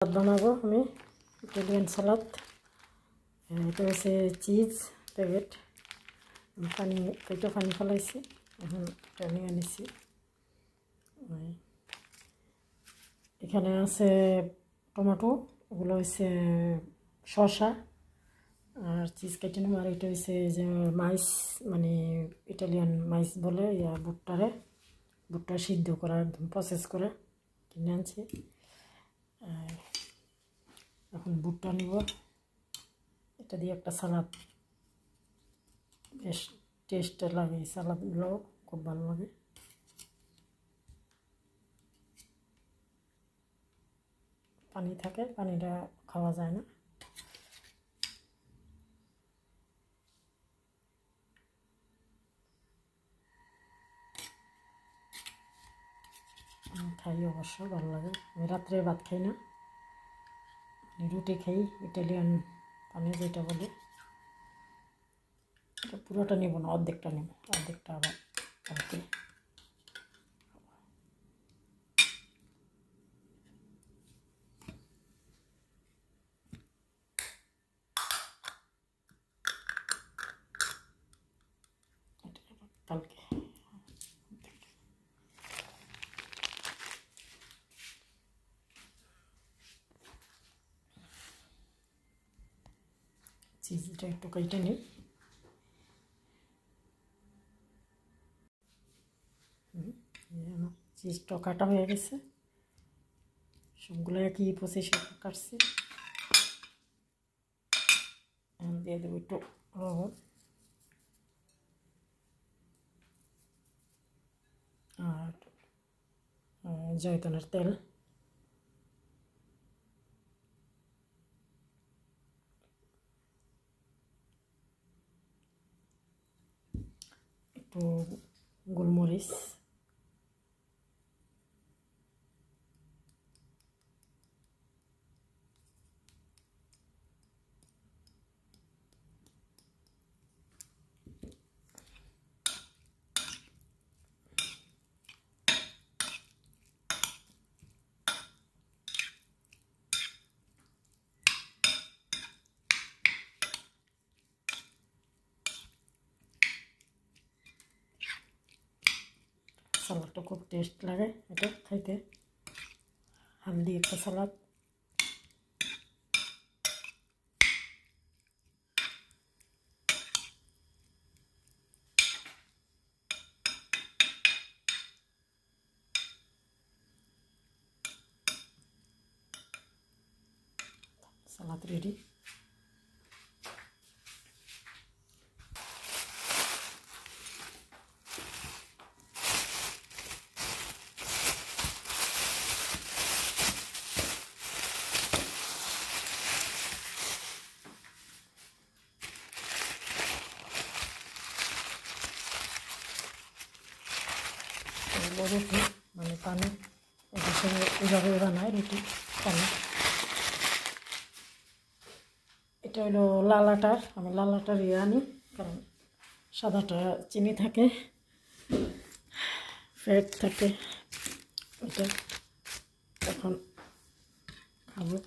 সালাদ বানাবো আমি ইটালিয়ান সালাদ। এটা হচ্ছে চিজ প্যাকেট, পানি ফেলাইছি, এখন এটা নিয়ে নিছি। এখানে আছে টমেটো, ওগুলো হচ্ছে শসা আর চিজ কেটে নেব। আর এটা হচ্ছে যে মাইস, মানে ইটালিয়ান মাইস বলে, ভুট্টা সিদ্ধ করা, একদম প্রসেস করে কিনে আনছি। এখন ভুট্টা নিব, এটা দিয়ে একটা সালাদ বেশ টেস্ট লাগে, সালাদগুলো খুব ভালো লাগে। পানি থাকে, পানিটা খাওয়া যায় না। খাই, অবশ্য ভালো লাগে। আমি রাত্রে ভাত খাই না, রুটি খাই, ইটালিয়ান পানি যেটা বলে। এটা পুরোটা নেব না, অর্ধেকটা নেব, অর্ধেকটা আবার কালকে। চিজটা একটু কেটে নিই। চিজটা কাটা হয়ে গেছে, সবগুলো একই প্রসেসে কাটছি। দিয়ে দেবো একটু লবণ আর জয়তুনের তেল, একটু গোলমরিচ, সালাদটা খুব টেস্ট লাগে এটা খাইতে, হালদি একটা সালাদ। সালাদ রেডি। রুটি মানে পানি, এটার সঙ্গে এইভাবে বানায় রুটি পানি। এটা হলো লাল আটার, আমি লাল আটার আনি, কারণ সাদাটা চিনি থাকে, ফ্যাট থাকে, এটা এখন খাবো।